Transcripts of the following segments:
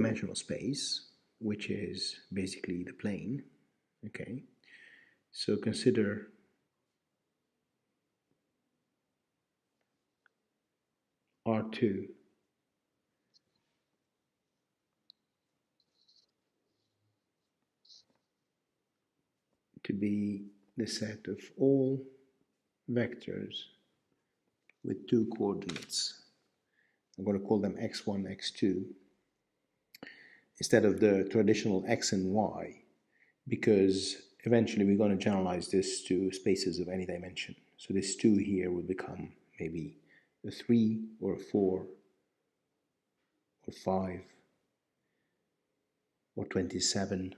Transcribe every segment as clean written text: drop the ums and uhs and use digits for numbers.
three-dimensional space, which is basically the plane. Okay, so consider R2 to be the set of all vectors with two coordinates. I'm going to call them x1, x2, instead of the traditional x and y, because eventually we're going to generalize this to spaces of any dimension. So this 2 here will become maybe a 3 or a 4 or 5 or 27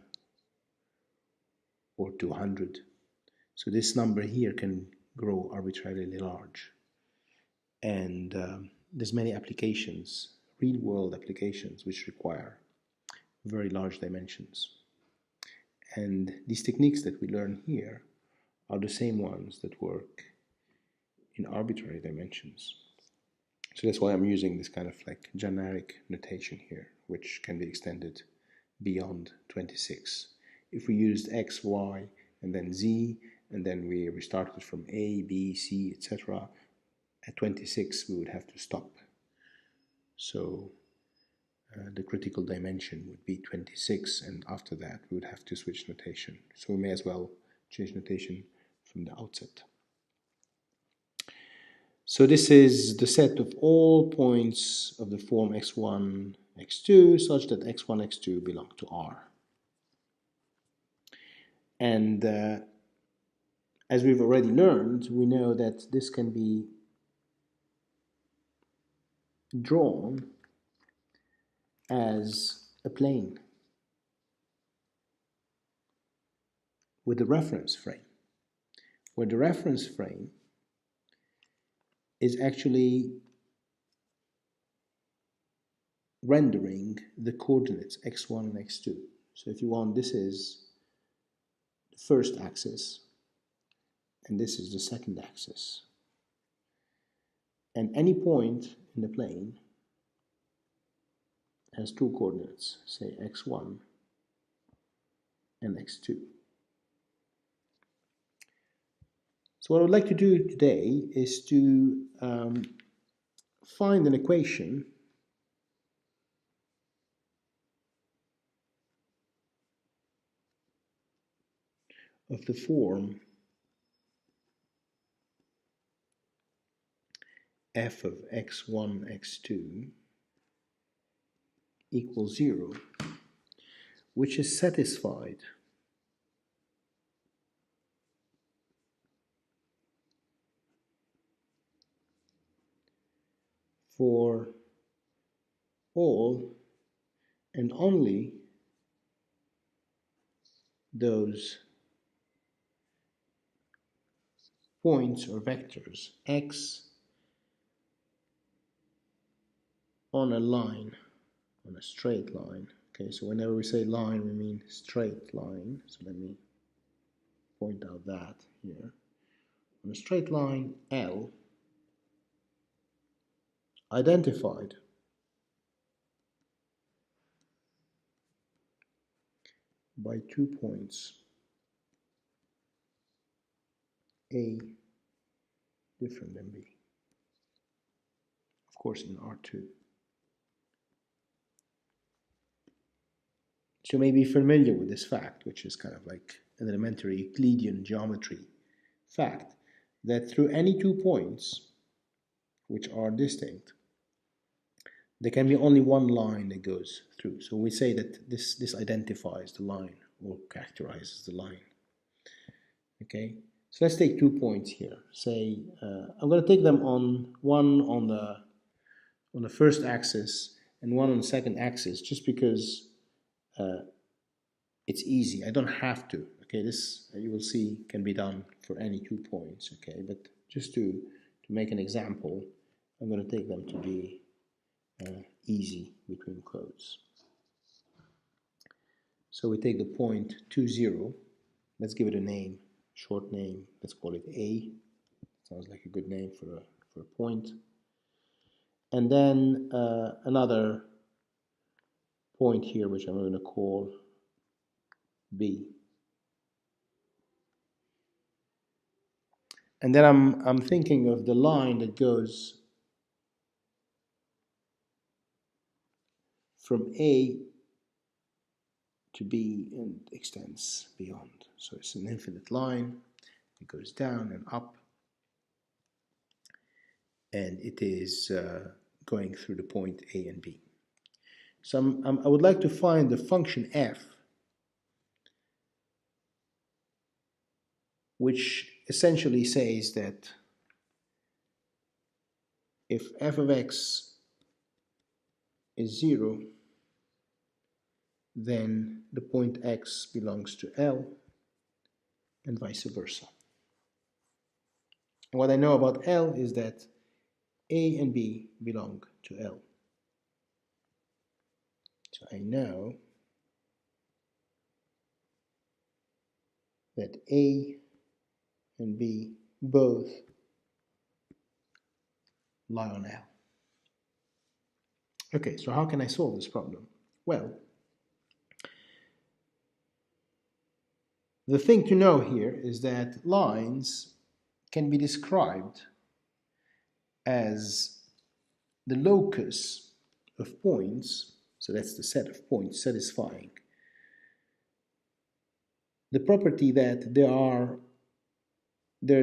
or 200. So this number here can grow arbitrarily large. And there's many applications, real-world applications, which require very large dimensions. And these techniques that we learn here are the same ones that work in arbitrary dimensions. So that's why I'm using this kind of like generic notation here, which can be extended beyond 26. If we used x, y, and then z, and then we restarted from a, b, c, etc., at 26 we would have to stop. So the critical dimension would be 26, and after that we would have to switch notation. So we may as well change notation from the outset. So this is the set of all points of the form x1, x2, such that x1, x2 belong to R. And as we've already learned, we know that this can be drawn as a plane with a reference frame, where the reference frame is actually rendering the coordinates x1 and x2. So if you want, this is the first axis and this is the second axis. And any point in the plane has two coordinates, say x1 and x2. So what I would like to do today is to find an equation of the form f of x1, x2 equals 0, which is satisfied for all and only those points or vectors x on a line, on a straight line. Okay, so whenever we say line, we mean straight line. So let me point out that here. On a straight line L, identified by 2 points A different than B, of course in R2. So you may be familiar with this fact, which is kind of like an elementary Euclidean geometry fact, that through any 2 points which are distinct, there can be only one line that goes through. So we say that this identifies the line or characterizes the line. Okay, so let's take 2 points here. Say I'm going to take them on one on the first axis and one on the second axis, just because it's easy. I don't have to. Okay, this you will see can be done for any 2 points. Okay, but just to make an example, I'm going to take them to be easy between quotes. So we take the point 2, 0. Let's give it a name, short name. Let's call it A. Sounds like a good name for a point. And then another point here, which I'm going to call B. And then I'm thinking of the line that goes from A to B and extends beyond. So it's an infinite line. It goes down and up, and it is going through the point A and B. So I would like to find the function f, which essentially says that if f of x is 0, then the point x belongs to L, and vice versa. And what I know about L is that A and B belong to L. So I know that A and B both lie on L. Okay, so how can I solve this problem? Well, the thing to know here is that lines can be described as the locus of points, so that's the set of points satisfying the property that there are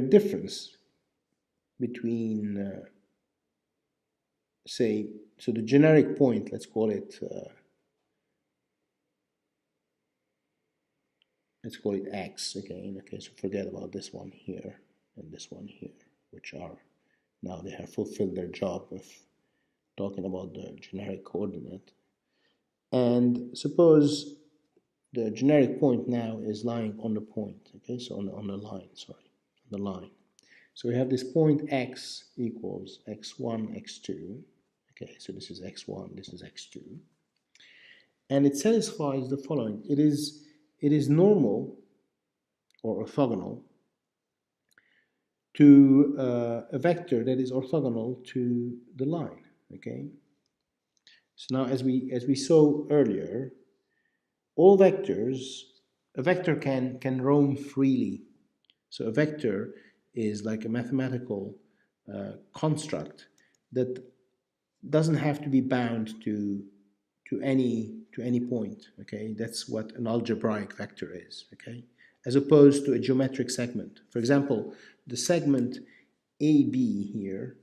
difference between say, so the generic point, let's call it x again. Okay, so forget about this one here and this one here, which are now they have fulfilled their job of talking about the generic coordinate. And suppose the generic point now is lying on the point, okay, so on the line, sorry, on the line. So we have this point x equals x1, x2. Okay, so this is x1, this is x2. And it satisfies the following. It is normal or orthogonal to a vector that is orthogonal to the line, okay? So now as we saw earlier, all vectors, a vector can roam freely. So a vector is like a mathematical construct that doesn't have to be bound to any point, okay? That's what an algebraic vector is, okay? As opposed to a geometric segment. For example, the segment AB here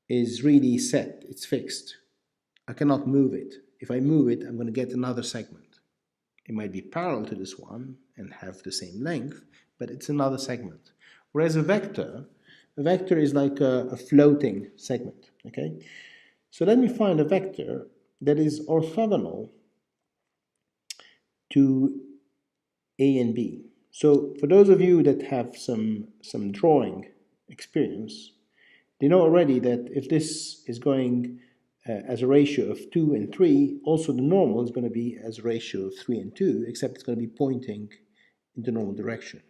is really set, it's fixed. I cannot move it. If I move it, I'm going to get another segment. It might be parallel to this one and have the same length, but it's another segment. Whereas a vector is like a floating segment, okay? So let me find a vector that is orthogonal to A and B. So for those of you that have some drawing experience, they know already that if this is going as a ratio of 2 and 3, also the normal is going to be as a ratio of 3 and 2, except it's going to be pointing in the normal direction.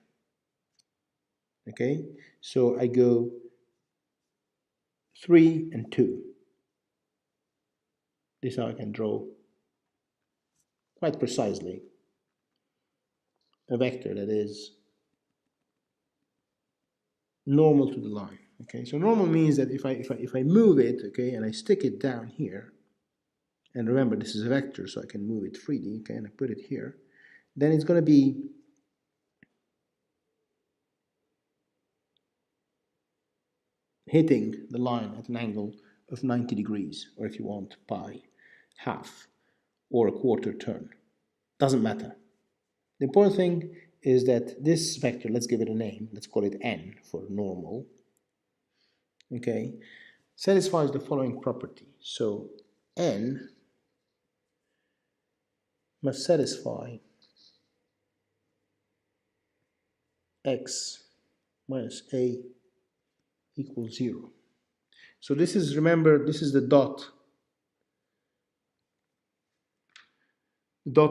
Okay, so I go 3 and 2. This is how I can draw quite precisely a vector that is normal to the line. Okay, so normal means that if I move it, okay, and I stick it down here, and remember this is a vector, so I can move it freely, okay, and I put it here, then it's going to be hitting the line at an angle of 90 degrees, or if you want, pi, half, or a quarter turn. Doesn't matter. The important thing is that this vector, let's give it a name, let's call it n for normal, okay, satisfies the following property. So n must satisfy x minus a equals 0. So this is, remember, this is the dot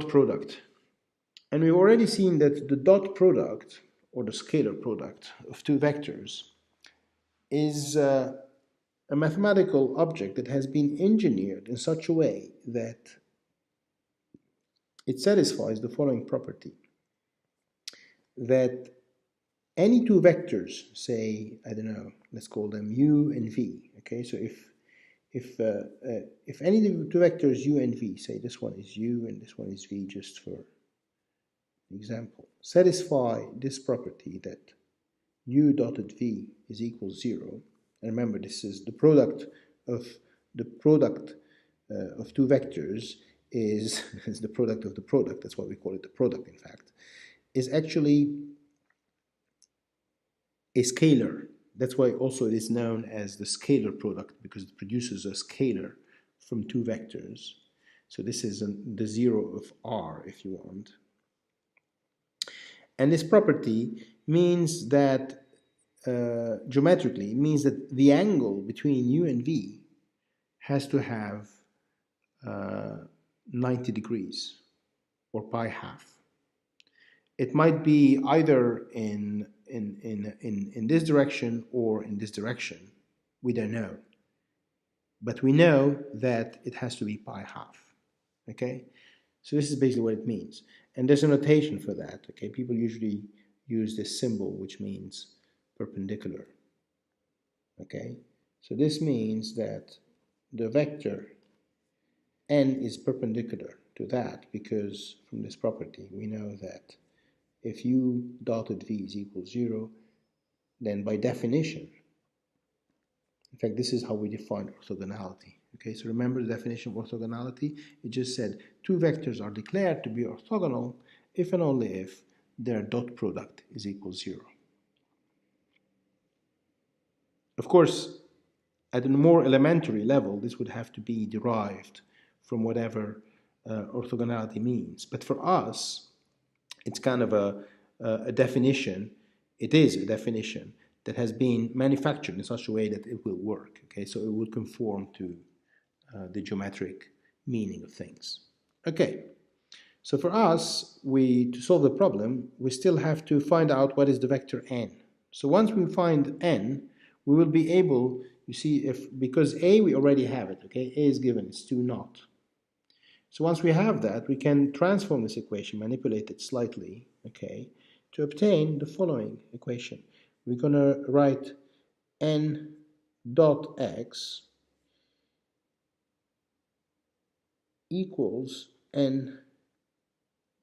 product. And we've already seen that the dot product, or the scalar product of two vectors, is a mathematical object that has been engineered in such a way that it satisfies the following property, that any two vectors, say, I don't know, let's call them u and v, okay? So if any two vectors u and v, say this one is u and this one is v, just for example, satisfy this property that u dotted v is equal 0, and remember this is the product of two vectors is the product of the product, that's why we call it the product in fact, is actually a scalar. That's why also it is known as the scalar product, because it produces a scalar from two vectors. So this is the 0 of R, if you want. And this property means that, geometrically, it means that the angle between u and v has to have 90 degrees, or pi half. It might be either in this direction or in this direction. We don't know. But we know that it has to be pi half. Okay? So this is basically what it means. And there's a notation for that. Okay? People usually use this symbol, which means perpendicular. Okay? So this means that the vector n is perpendicular to that, because from this property we know that if u dotted v is equal 0, then by definition, in fact this is how we define orthogonality. Okay, so remember the definition of orthogonality? It just said two vectors are declared to be orthogonal if and only if their dot product is equal 0. Of course, at a more elementary level, this would have to be derived from whatever orthogonality means. But for us, it's kind of a definition. It is a definition that has been manufactured in such a way that it will work. Okay, so it will conform to the geometric meaning of things. Okay, so for us, to solve the problem, we still have to find out what is the vector n. So once we find n, we will be able, you see, because a we already have it. Okay, a is given, it's 2 naught. So once we have that, we can transform this equation, manipulate it slightly, okay, to obtain the following equation. We're going to write n dot x equals n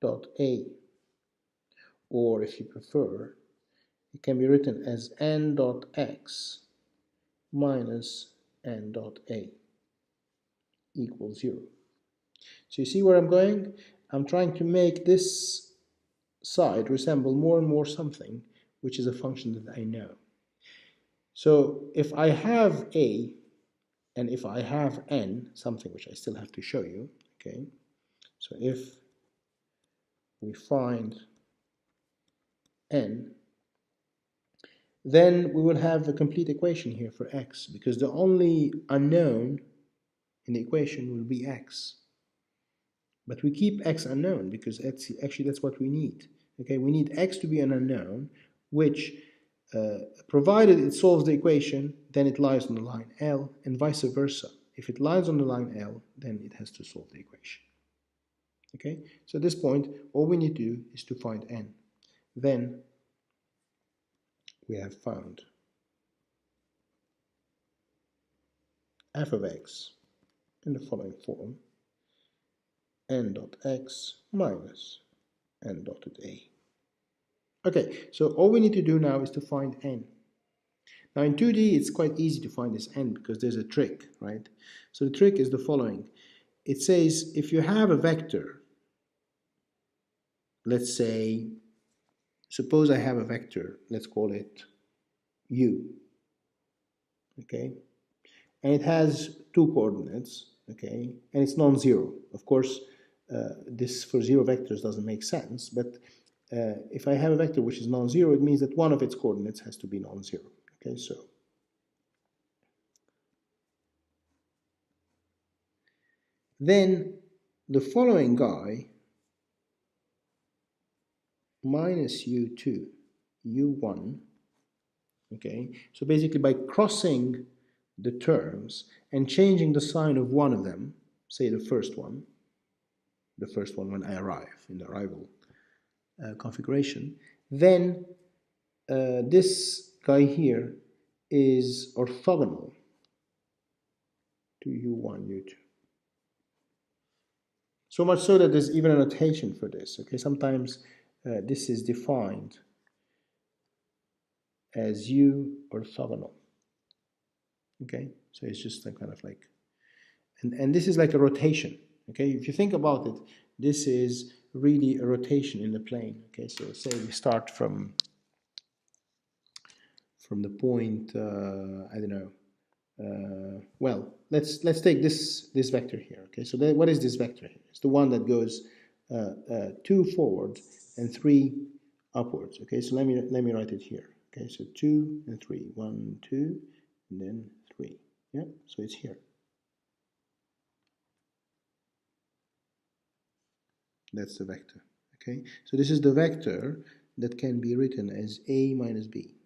dot a, or if you prefer, it can be written as n dot x minus n dot a equals 0. So you see where I'm going? I'm trying to make this side resemble more and more something which is a function that I know. So if I have a and if I have n, something which I still have to show you, okay? So if we find n, then we will have a complete equation here for x, because the only unknown in the equation will be x. But we keep x unknown because actually that's what we need. Okay, we need x to be an unknown, which, provided it solves the equation, then it lies on the line L, and vice versa. If it lies on the line L, then it has to solve the equation. Okay, so at this point, all we need to do is to find n. Then we have found f of x in the following form: n dot x minus n dotted a. Okay, so all we need to do now is to find n. Now in 2D it's quite easy to find this n because there's a trick, right? So the trick is the following. It says if you have a vector, let's say, suppose I have a vector, let's call it u, okay? And it has 2 coordinates, okay? And it's non-zero. Of course, this for 0 vectors doesn't make sense, but if I have a vector which is non-zero, it means that one of its coordinates has to be non-zero. Okay, so then the following guy, minus u2, u1, okay, so basically by crossing the terms and changing the sign of one of them, say the first one, the first one when I arrive in the arrival configuration, then this guy here is orthogonal to u1, u2. So much so that there's even a notation for this. Okay, sometimes this is defined as u orthogonal. Okay, so it's just a kind of like, and this is like a rotation. Okay, if you think about it, this is really a rotation in the plane. Okay, so say we start from the point, I don't know. Well, let's take this vector here. Okay, so what is this vector here? It's the one that goes 2 forward and 3 upwards. Okay, so let me write it here. Okay, so 2 and 3, 1, 2, and then 3. Yeah, so it's here. That's the vector. Okay, so this is the vector that can be written as a minus b.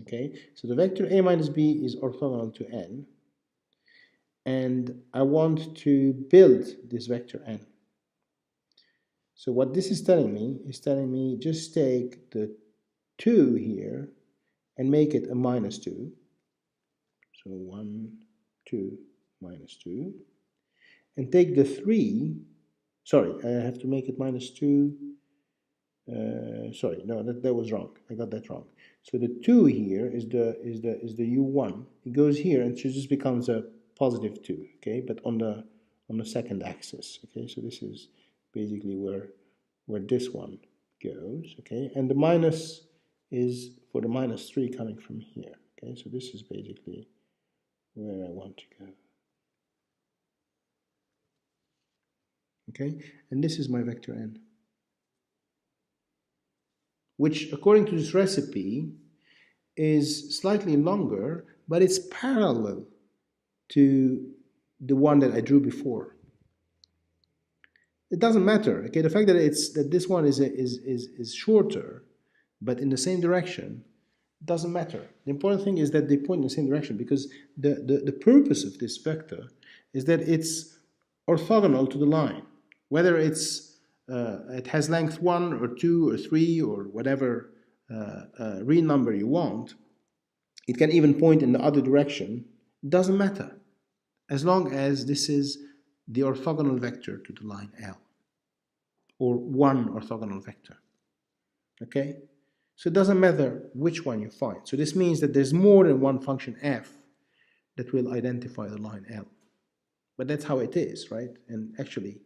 Okay, so the vector a minus b is orthogonal to n, and I want to build this vector n. So what this is telling me just take the 2 here and make it a minus 2. So 1, 2, minus 2. And take the 3, sorry, I have to make it minus 2. Sorry, no, that was wrong. I got that wrong. So the 2 here is the u1. It goes here and it just becomes a positive 2, okay, but on the second axis. Okay, so this is basically where this one goes. Okay, and the minus is for the minus 3 coming from here. Okay, so this is basically where I want to go. Okay, and this is my vector n, which according to this recipe is slightly longer, but it's parallel to the one that I drew before. It doesn't matter. Okay, the fact that this one is shorter, but in the same direction, doesn't matter. The important thing is that they point in the same direction, because the purpose of this vector is that it's orthogonal to the line, whether it has length 1 or 2 or 3 or whatever real number you want. It can even point in the other direction. It doesn't matter, as long as this is the orthogonal vector to the line L, or one orthogonal vector. Okay, so it doesn't matter which one you find. So this means that there's more than one function f that will identify the line L. But that's how it is, right? And actually,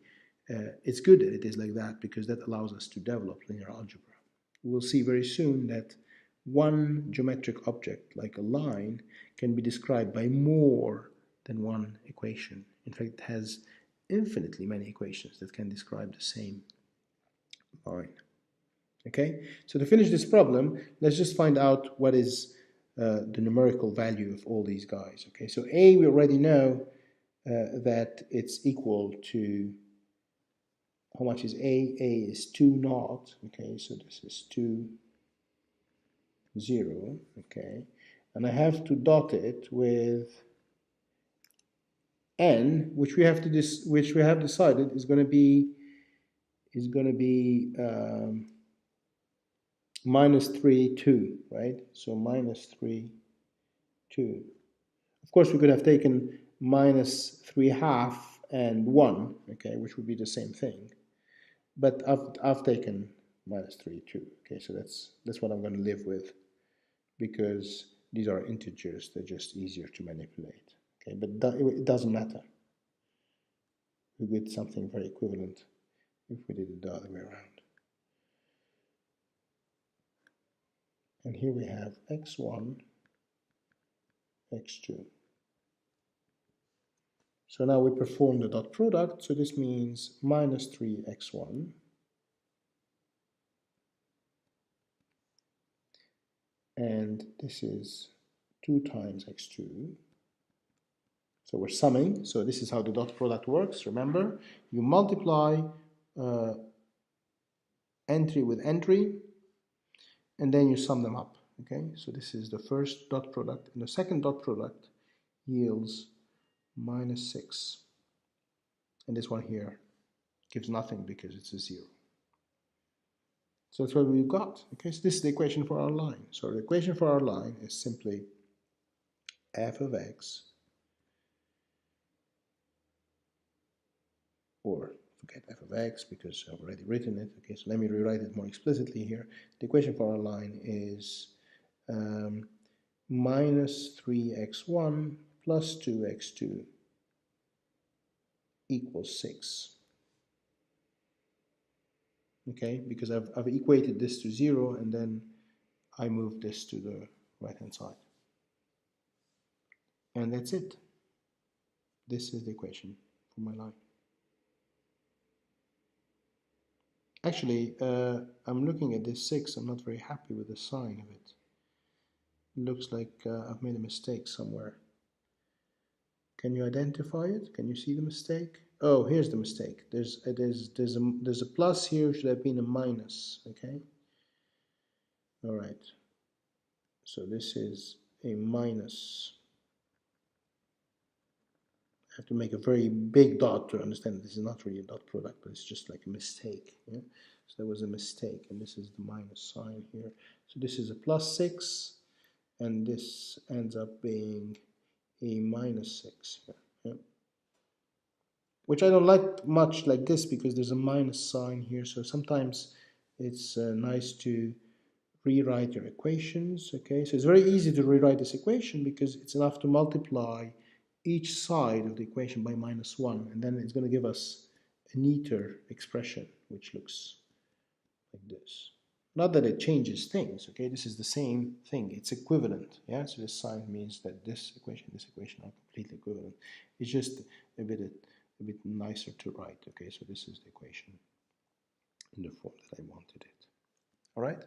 it's good that it is like that, because that allows us to develop linear algebra. We'll see very soon that one geometric object, like a line, can be described by more than one equation. In fact, it has infinitely many equations that can describe the same line. Okay, so to finish this problem, let's just find out what is the numerical value of all these guys. Okay, so A, we already know that it's equal to, how much is A? A is 2 naught. Okay, so this is 2, 0. Okay, and I have to dot it with n, which we have decided is going to be minus 3, 2, right? So minus 3, 2. Of course, we could have taken minus 3/2 and 1, okay, which would be the same thing. But I've taken minus 3, 2. Okay, so that's what I'm going to live with, because these are integers. They're just easier to manipulate. Okay, but it doesn't matter. We get something very equivalent if we did it the other way around. And here we have x1, x2. So now we perform the dot product, so this means minus 3x1 and this is 2 times x2. So we're summing, so this is how the dot product works. Remember, you multiply entry with entry, and then you sum them up. Okay, so this is the first dot product, and the second dot product yields minus 6. and this one here gives nothing because it's a 0. So that's what we've got. Okay, so this is the equation for our line. So the equation for our line is simply f of x, or forget f of x because I've already written it. Okay, so let me rewrite it more explicitly here. The equation for our line is minus 3x1 plus 2x2 equals 6. Okay, because I've equated this to 0 and then I move this to the right hand side. And that's it. This is the equation for my line. Actually, I'm looking at this 6. I'm not very happy with the sign of it. It looks like I've made a mistake somewhere. Can you identify it? Can you see the mistake? Oh, here's the mistake. There's a plus here. Should have been a minus. Okay. All right. So this is a minus. I have to make a very big dot to understand this is not really a dot product, but it's just like a mistake. Yeah? So there was a mistake, and this is the minus sign here. So this is a plus 6, and this ends up being a minus 6 here. Yeah? Which I don't like much like this because there's a minus sign here. So sometimes it's nice to rewrite your equations. Okay, so it's very easy to rewrite this equation because it's enough to multiply each side of the equation by -1, and then it's going to give us a neater expression which looks like this. Not that it changes things, okay, this is the same thing, it's equivalent. Yeah, so this sign means that this equation are completely equivalent. It's just a bit nicer to write. Okay, so this is the equation in the form that I wanted it. All right,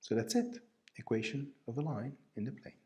so that's it, equation of a line in the plane.